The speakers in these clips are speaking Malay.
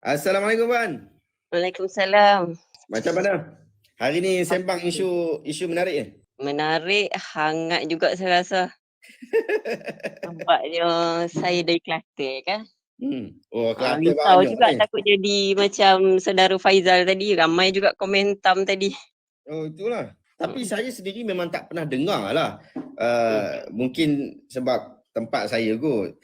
Assalamualaikum Puan. Waalaikumsalam. Macam mana? Hari ni sembang isu menarik ya? Menarik, hangat juga saya rasa. Nampaknya saya dari Kelantan kan. Oh, Kelantan Risau banyak juga ni. takut jadi macam saudara Faizal tadi. Ramai juga komentam tadi. Oh, itulah. Tapi saya sendiri memang tak pernah dengar lah. Hmm. Mungkin sebab tempat saya kot.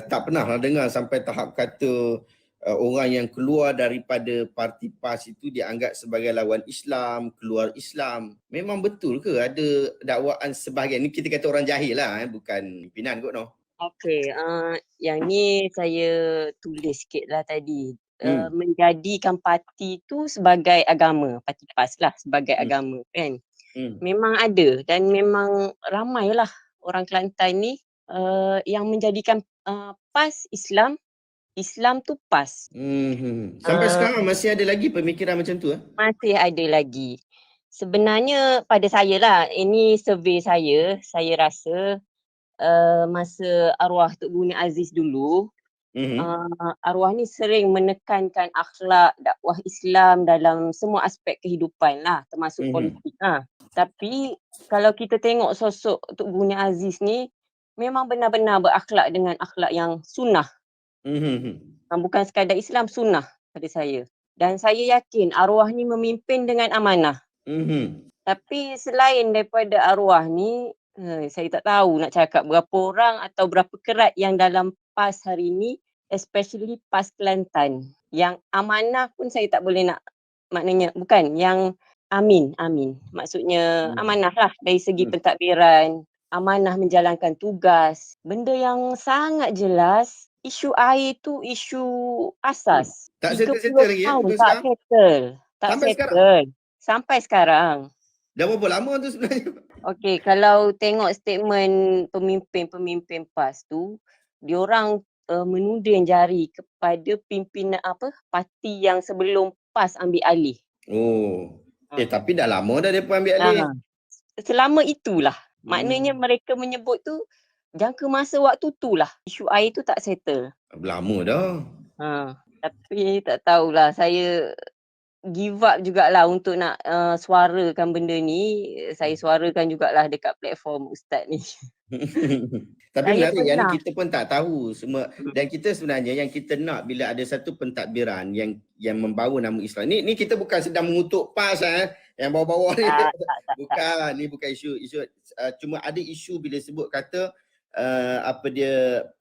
Tak pernah lah dengar sampai tahap kata orang yang keluar daripada parti PAS itu dianggap sebagai lawan Islam, keluar Islam. Memang betul ke ada dakwaan sebahagian? Ni kita kata orang jahil lah, bukan pimpinan kot no. Okey, yang ni saya tulis sikit lah tadi. Hmm. Menjadikan parti tu sebagai agama, parti PAS lah sebagai Hmm. agama kan. Hmm. Memang ada dan memang ramailah orang Kelantan ni yang menjadikan PAS Islam, Islam tu PAS. Sampai sekarang masih ada lagi pemikiran macam tu? Masih ada lagi. Sebenarnya pada saya lah, ini survey saya rasa masa arwah Tok Guni Aziz dulu, arwah ni sering menekankan akhlak dakwah Islam dalam semua aspek kehidupan lah, termasuk politik lah. Tapi kalau kita tengok sosok Tok Guni Aziz ni, memang benar-benar berakhlak dengan akhlak yang sunnah. Bukan sekadar Islam, sunnah pada saya. Dan saya yakin arwah ni memimpin dengan amanah. Tapi selain daripada arwah ni, saya tak tahu nak cakap berapa orang atau berapa kerat yang dalam PAS hari ni, especially PAS Kelantan. Yang amanah pun saya tak boleh nak, maknanya bukan, yang amin. Maksudnya amanah lah dari segi pentadbiran, amanah menjalankan tugas. Benda yang sangat jelas, isu air tu isu asas. Tak 30 settle lagi tahun sampai tak sekarang? settle. Tak Sampai sekarang? settle. Sampai sekarang. Dah berapa lama tu sebenarnya? Okey, kalau tengok statement pemimpin-pemimpin PAS tu, diorang menuding jari kepada pimpinan parti yang sebelum PAS ambil alih. Oh. Tapi dah lama dah depa ambil alih. Selama itulah. Maknanya mereka menyebut tu jangka masa waktu tu lah isu air tu tak settle. Lama dah. Tapi tak tahulah, saya give up jugalah untuk nak suarakan benda ni. Saya suarakan jugalah dekat platform ustaz ni. Tapi Saya menarik yang pernah. kita pun tak tahu semua, dan kita sebenarnya yang kita nak bila ada satu pentadbiran yang membawa nama Islam. Ni kita bukan sedang mengutuk PAS yang bawah-bawah ni. Bukan, ni bukan isu cuma ada isu bila sebut kata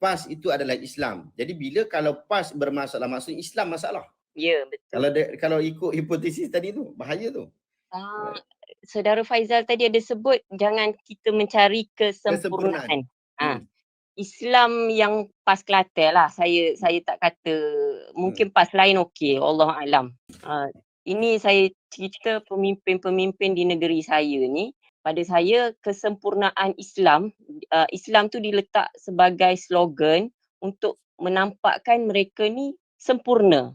PAS itu adalah Islam. Jadi kalau PAS bermasalah, maksudnya Islam masalah. Ya, betul. Kalau ikut hipotesis tadi tu, bahaya tu. Saudara Faizal tadi ada sebut jangan kita mencari kesempurnaan. Islam yang PAS Kelantan lah. Saya tak kata, mungkin PAS lain okey, Allah alam. Ini saya cerita pemimpin-pemimpin di negeri saya ni. Pada saya kesempurnaan Islam, Islam tu diletak sebagai slogan untuk menampakkan mereka ni sempurna.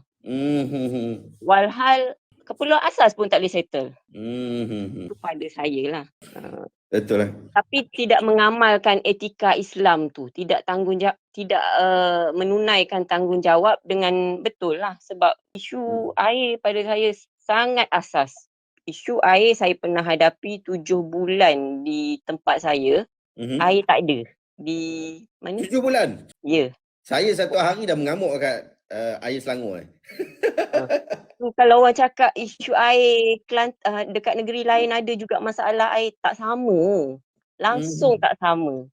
Walhal keperluan asas pun tak boleh settle. Itu pada saya lah. Betul lah. Tapi tidak mengamalkan etika Islam tu, tidak menunaikan tanggungjawab dengan betul lah. Sebab isu air pada saya sangat asas. Isu air saya pernah hadapi 7 bulan di tempat saya. Air tak ada. Di mana? 7 bulan? Ya. Saya satu hari dah mengamuk kat air Selangor. Kalau orang cakap isu air dekat negeri lain ada juga masalah air, tak sama. Langsung tak sama.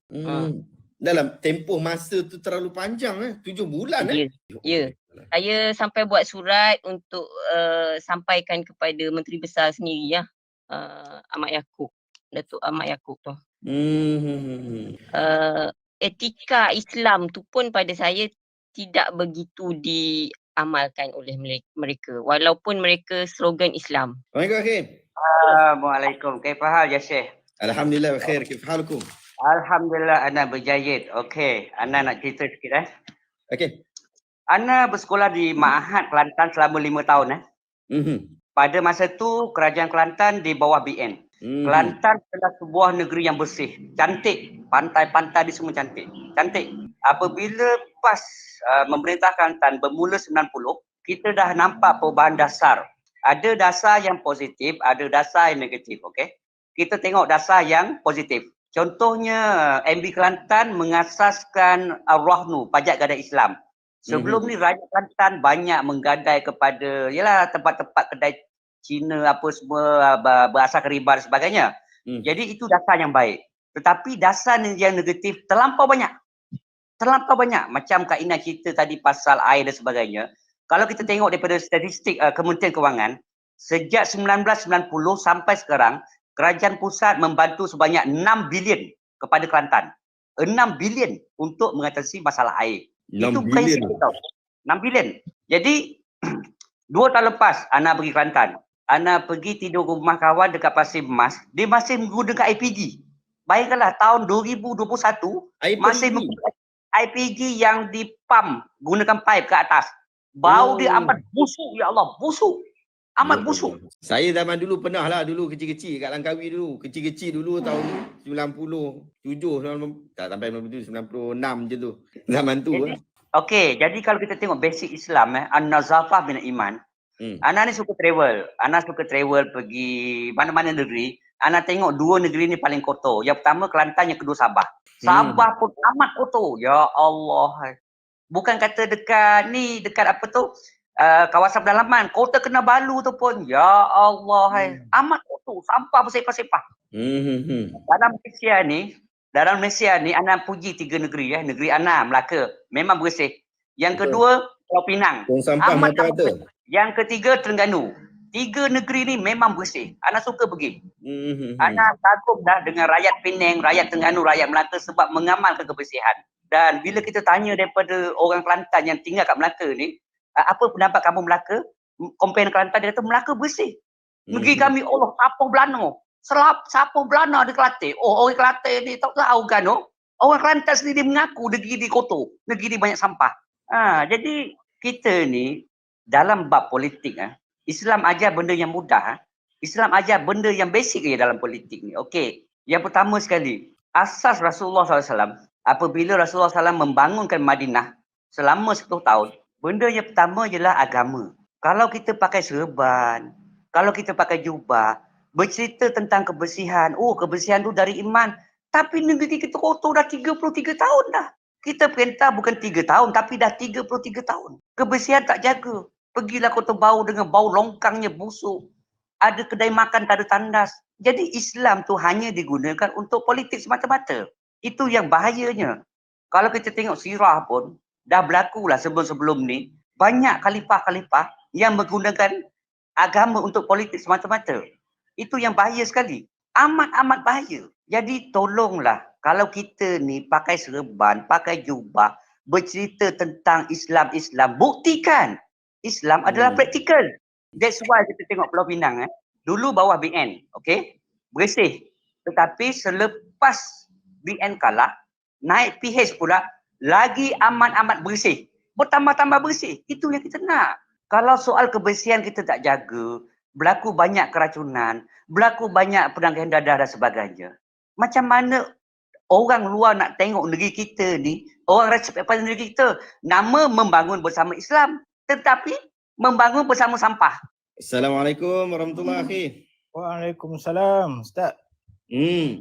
Dalam tempoh masa tu terlalu panjang 7 bulan. Ya. Saya sampai buat surat untuk sampaikan kepada Menteri Besar sendiri ya. Ahmad Yaakob. Datuk Ahmad Yaakob tu. Etika Islam tu pun pada saya tidak begitu diamalkan oleh mereka walaupun mereka slogan Islam. Assalamualaikum. Kaifa hal ya Syekh? Alhamdulillah khair. Kaifa halukum? Alhamdulillah ana berjayid. Okey, ana nak cerita sikit Okey. Ana bersekolah di Ma'had Kelantan selama 5 tahun Pada masa tu kerajaan Kelantan di bawah BN. Kelantan adalah sebuah negeri yang bersih, cantik, pantai-pantai di semua cantik. Apabila PAS memerintah Kelantan bermula 90, kita dah nampak perubahan dasar. Ada dasar yang positif, ada dasar yang negatif, okey? Kita tengok dasar yang positif. Contohnya, MB Kelantan mengasaskan Ar-Rahnu, pajak gadai Islam. Sebelum ni Raja Kelantan banyak menggadai kepada yalah tempat-tempat kedai Cina apa semua berasaskan riba dan sebagainya. Jadi itu dasar yang baik. Tetapi dasar yang negatif terlampau banyak. Terlampau banyak. Macam Kak Ina cerita tadi pasal air dan sebagainya. Kalau kita tengok daripada statistik Kementerian Kewangan, sejak 1990 sampai sekarang, kerajaan pusat membantu sebanyak 6 bilion kepada Kelantan. 6 bilion untuk mengatasi masalah air. Itu bukan sikit tau. 6 bilion. Jadi 2 tahun lepas Ana pergi Kelantan. Ana pergi tidur rumah kawan dekat Pasir Mas. Dia masih menggunakan IPG. Bayangkanlah tahun 2021 masih menggunakan IPG yang dipump gunakan pipe ke atas. Bau dia amat busuk, ya Allah, busuk. Amat busuk. Saya zaman dulu pernah lah dulu kecil-kecil kat Langkawi dulu. Kecil-kecil dulu tahun 97, tak sampai 97, 96 je tu. Zaman tu. Okey, jadi kalau kita tengok basic Islam an-nazafah bin iman. Ana ni suka travel. Ana suka travel pergi mana-mana negeri. Ana tengok 2 negeri ni paling kotor. Yang pertama Kelantan, yang kedua Sabah. Sabah pun amat kotor. Ya Allah. Bukan kata dekat ni, dekat apa tu? Kawasan pedalaman. Kota Kinabalu tu pun. Ya Allah. Amat kotor. Sampah bersepah-sepah. Dalam Malaysia ni, Ana puji 3 negeri. Negeri Ana, Melaka. Memang bersih. Yang kedua, Pulau Pinang. Amat bersih. Yang ketiga, Terengganu. 3 negeri ni memang bersih. Ana suka pergi. Ana kagum dah dengan rakyat Penang, rakyat Terengganu, rakyat Melaka sebab mengamalkan kebersihan. Dan bila kita tanya daripada orang Kelantan yang tinggal kat Melaka ni, apa pendapat kamu Melaka? Compare Kelantan, dia kata Melaka bersih. Negeri kami, Allah, sapuh belana. Sapuh belana di Kelantan. Oh, orang Kelantan ni tak tahu kan? Orang Kelantan sendiri mengaku negeri di kotor. Negeri di banyak sampah. Jadi kita ni dalam bab politik, Islam ajar benda yang mudah. Islam ajar benda yang basic je dalam politik ni. Okey, yang pertama sekali, asas Rasulullah SAW, apabila Rasulullah SAW membangunkan Madinah selama 10 tahun, benda yang pertama ialah agama. Kalau kita pakai serban, kalau kita pakai jubah, bercerita tentang kebersihan, kebersihan tu dari iman, tapi negeri kita kotor dah 33 tahun dah. Kita perintah bukan 3 tahun, tapi dah 33 tahun. Kebersihan tak jaga. Pergilah Kota Bau dengan bau longkangnya busuk. Ada kedai makan tak ada tandas. Jadi Islam tu hanya digunakan untuk politik semata-mata. Itu yang bahayanya. Kalau kita tengok sirah pun, dah berlaku lah sebelum-sebelum ni, banyak khalifah-khalifah yang menggunakan agama untuk politik semata-mata. Itu yang bahaya sekali. Amat-amat bahaya. Jadi tolonglah, kalau kita ni pakai serban, pakai jubah, bercerita tentang Islam, buktikan Islam adalah praktikal. That's why kita tengok Pulau Pinang. Dulu bawah BN, okey? Bersih. Tetapi selepas BN kalah, naik PH pula, lagi amat-amat bersih. Bertambah-tambah bersih. Itu yang kita nak. Kalau soal kebersihan kita tak jaga, berlaku banyak keracunan, berlaku banyak penangkahan dadah dan sebagainya. Macam mana orang luar nak tengok negeri kita ni, orang respect pada negeri kita, nama membangun bersama Islam, tetapi membangun bersama sampah. Assalamualaikum warahmatullahi. Waalaikumsalam, Ustaz.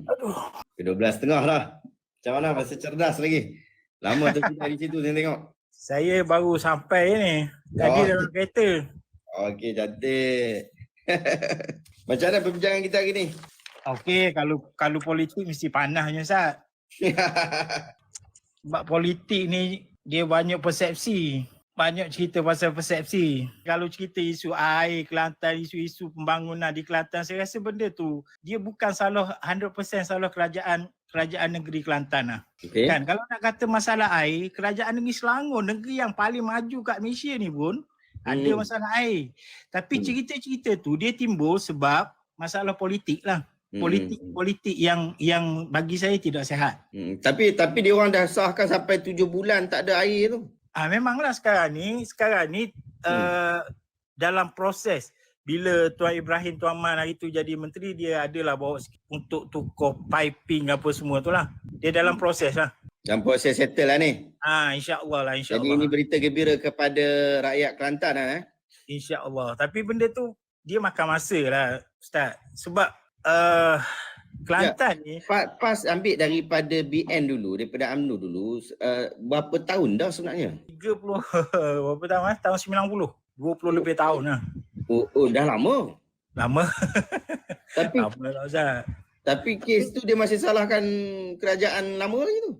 Aduh. Ke 12.30 lah. Macam mana, masih cerdas lagi? Lama tu kita di situ saya tengok. Saya baru sampai ni. Tadi dalam kereta. Okey, cantik. Macam mana perbincangan kita hari ni? Okey, kalau politik mesti panasnya, Ustaz. Sebab politik ni dia banyak persepsi. Banyak cerita pasal persepsi. Kalau cerita isu air Kelantan, isu-isu pembangunan di Kelantan, saya rasa benda tu dia bukan salah 100% salah kerajaan negeri Kelantan lah. Okay. Kan kalau nak kata masalah air, kerajaan negeri Selangor, negeri yang paling maju kat Malaysia ni pun ada masalah air. Tapi cerita-cerita tu dia timbul sebab masalah politik lah. Politik yang bagi saya tidak sihat. Tapi dia orang dah sahkan sampai 7 bulan tak ada air tu. Memanglah sekarang ni dalam proses bila Tuan Ibrahim Tuan Man hari tu jadi menteri, dia adalah bawa untuk tukar piping apa semua tu lah. Dia dalam proses lah. Dan proses settle lah ni. InsyaAllah lah, Jadi insyaAllah. ini berita gembira kepada rakyat Kelantan lah InsyaAllah. Tapi benda tu dia makan masa lah Ustaz. Sebab Kelantan ni PAS ambil daripada BN dulu, daripada UMNO dulu, berapa tahun dah sebenarnya? 30 berapa tahun lah? Tahun 90. 20 lebih tahun lah. Oh dah lama. Lama. Tapi Lama lah Ustaz. tapi kes tu dia masih salahkan kerajaan lama lagi tu.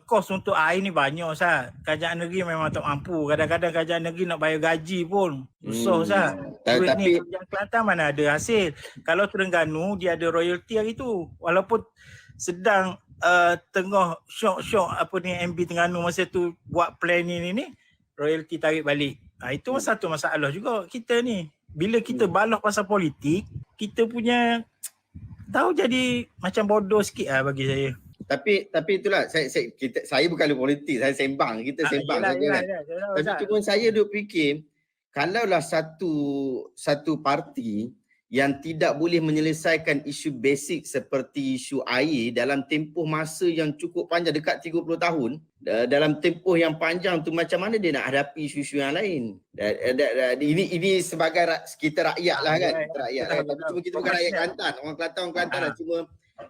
Kos untuk air ni banyak Ustaz. Kerajaan negeri memang tak mampu. Kadang-kadang kerajaan negeri nak bayar gaji pun susah Ustaz. Duit ni kerajaan Kelantan mana ada hasil. Kalau Terengganu dia ada royalty hari tu. Walaupun sedang tengah syok-syok apa ni MB Terengganu masa tu buat plan ni royalty tarik balik. Itu satu masalah juga kita ni. Bila kita baloh pasal politik, kita punya tahu jadi macam bodoh sikit lah bagi saya. Tapi itulah saya bukan ahli politik, saya sembang, kita sembang saja kan. Tapi cuma saya duk fikir kalaulah satu parti yang tidak boleh menyelesaikan isu basic seperti isu air dalam tempoh masa yang cukup panjang dekat 30 tahun, dalam tempoh yang panjang tu macam mana dia nak hadapi isu-isu yang lain. Ini sebagai kita rakyat lah kan. Rakyat lah. Tapi cuma kita bukan rakyat Kelantan, orang Kelantan lah, cuma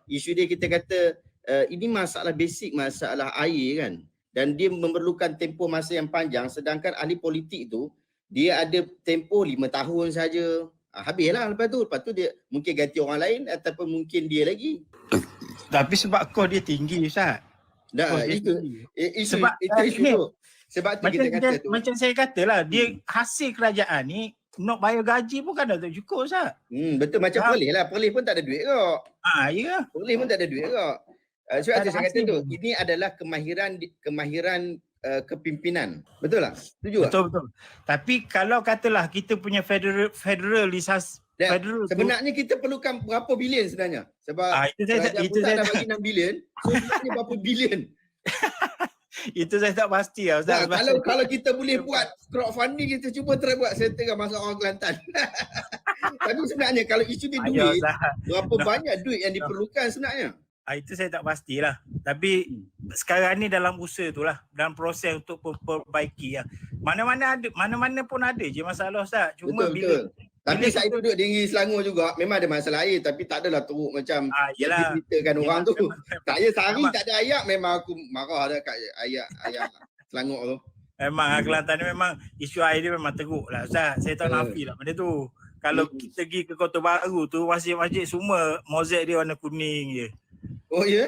isu dia kita kata ini masalah basic, masalah air kan, dan dia memerlukan tempoh masa yang panjang, sedangkan ahli politik tu dia ada tempoh 5 tahun saja. Habislah lepas tu dia mungkin ganti orang lain ataupun mungkin dia lagi. Tapi sebab kos dia tinggi Ustaz. Sebab kita kata tu. Macam saya katalah, dia hasil kerajaan ni nak bayar gaji pun kan tak cukup Ustaz. Betul, macam Perlis pun tak ada duit kok. Ya. Perlis pun tak ada duit kok. Sebab saya kata tu, ini adalah kemahiran kepimpinan. Betul tak? Setuju tak? Betul. Tapi kalau katalah kita punya federalisasi sebenarnya kita perlukan berapa bilion sebenarnya? Sebab kerajaan pusat dah bagi 6 bilion, so sebenarnya berapa bilion? Itu saya tak pasti lah Ustaz. Kalau kita boleh buat crowdfunding, kita cuba try buat settlekan masalah orang Kelantan. Tapi sebenarnya kalau isu ni duit, berapa banyak duit yang diperlukan sebenarnya? Itu saya tak pastilah. Tapi sekarang ni dalam usaha tu lah, dalam proses untuk perbaiki lah. Mana-mana pun ada je masalah Ustaz. Cuma betul. Tapi saya duduk di negeri Selangor juga, memang ada masalah air, tapi tak adalah teruk macam yang diceritakan orang tu. Tak ya, sehari tak ada air, memang aku marah dah kat ayat Selangor tu. Memang Kelantan ni memang isu air dia memang teruk lah Ustaz. Saya tak nafi lah benda tu. Kalau kita pergi ke Kota Baru tu, masjid-masjid semua mozaik dia warna kuning je. Oh ya?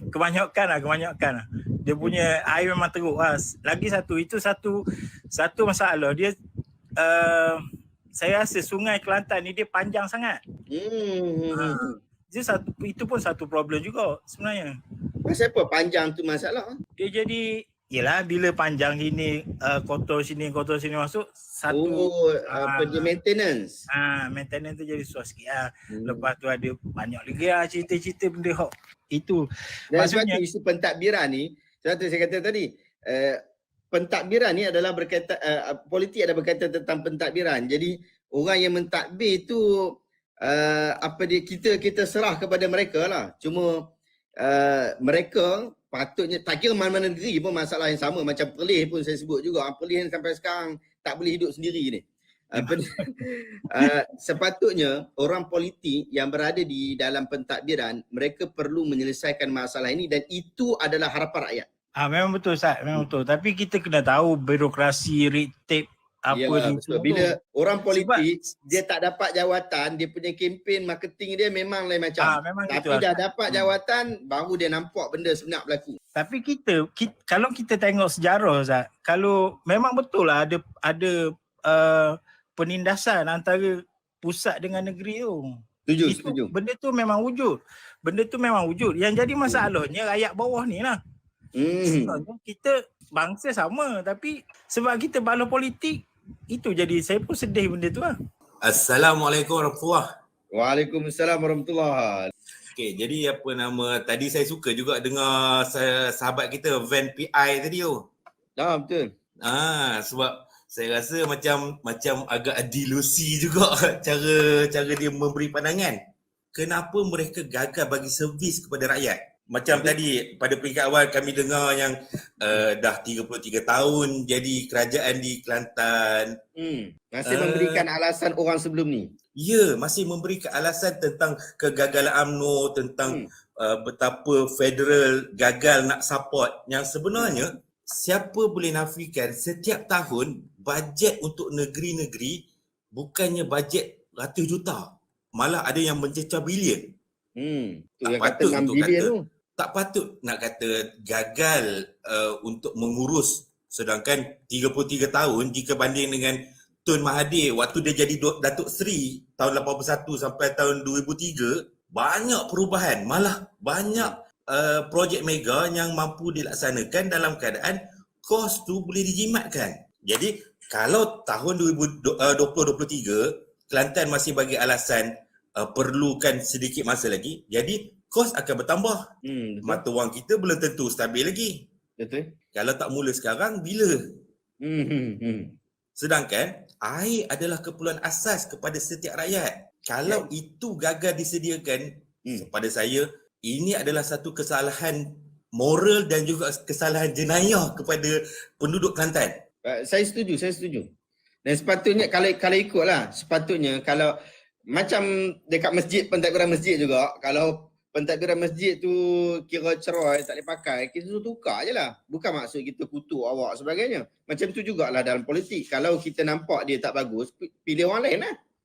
Kebanyakan lah. Dia punya air memang teruk lah. Lagi satu masalah dia, saya rasa sungai Kelantan ni dia panjang sangat. Itu pun satu problem juga sebenarnya. Pasal apa panjang tu masalah? Dia jadi, yelah bila panjang sini, kotor sini masuk, dia maintenance. Maintenance tu jadi susah sikit lah. Lepas tu ada banyak lagi lah cerita-cerita benda hok. Itu. Dan maksudnya, sebab tu isu pentadbiran ni, sebab tu saya kata tadi, pentadbiran ni adalah berkaitan, politik ada berkaitan tentang pentadbiran. Jadi orang yang mentadbir tu, kita serah kepada mereka lah. Cuma mereka patutnya, tak kira mana-mana negeri pun masalah yang sama. Macam Perlis pun saya sebut juga. Perlis sampai sekarang tak boleh hidup sendiri ni. Sepatutnya orang politik yang berada di dalam pentadbiran, mereka perlu menyelesaikan masalah ini, dan itu adalah harapan rakyat. Memang betul Ustaz, memang betul. Tapi kita kena tahu birokrasi, red tape, apa betul. Bila orang politik dia tak dapat jawatan, dia punya kempen marketing dia memang lain macam. Tapi dah dapat jawatan, baru dia nampak benda sebenar berlaku. Tapi kita kalau kita tengok sejarah Ustaz, kalau memang betul lah ada penindasan antara pusat dengan negeri tu. Setuju. Benda tu memang wujud. Yang jadi masalahnya rakyat bawah ni lah. Kita bangsa sama, tapi sebab kita bala politik, itu jadi saya pun sedih benda tu lah. Assalamualaikum warahmatullahi. Waalaikumsalam warahmatullahi. Okey, jadi tadi saya suka juga dengar sahabat kita Van PI tadi tu. Betul. Sebab saya rasa macam agak delusi juga cara dia memberi pandangan. Kenapa mereka gagal bagi servis kepada rakyat? Macam tadi pada peringkat awal kami dengar yang dah 33 tahun jadi kerajaan di Kelantan. Masih memberikan alasan orang sebelum ni. Ya, masih memberikan alasan tentang kegagalan UMNO, tentang betapa federal gagal nak support. Yang sebenarnya siapa boleh nafikan setiap tahun bajet untuk negeri-negeri bukannya bajet ratus juta. Malah ada yang mencecah bilion. Tu yang kata 6 bilion tu. Tak patut nak kata gagal untuk mengurus, sedangkan 33 tahun jika banding dengan Tun Mahathir waktu dia jadi Datuk Seri tahun 81 sampai tahun 2003, banyak perubahan, malah banyak projek mega yang mampu dilaksanakan dalam keadaan kos tu boleh dijimatkan. Jadi kalau tahun 2023 Kelantan masih bagi alasan perlukan sedikit masa lagi, jadi kos akan bertambah. Mata wang kita belum tentu stabil lagi. Betul. Kalau tak mula sekarang, bila? Sedangkan air adalah keperluan asas kepada setiap rakyat. Kalau itu gagal disediakan, pada saya, ini adalah satu kesalahan moral dan juga kesalahan jenayah kepada penduduk Kelantan. Saya setuju. Dan sepatutnya kalau ikutlah, sepatutnya kalau macam dekat masjid, pentadbiran masjid juga, kalau pentadbiran masjid tu kira cerai, tak boleh pakai, kita tu tukar je lah. Bukan maksud kita kutuk awak sebagainya. Macam tu jugalah dalam politik. Kalau kita nampak dia tak bagus, pilih orang lain lah.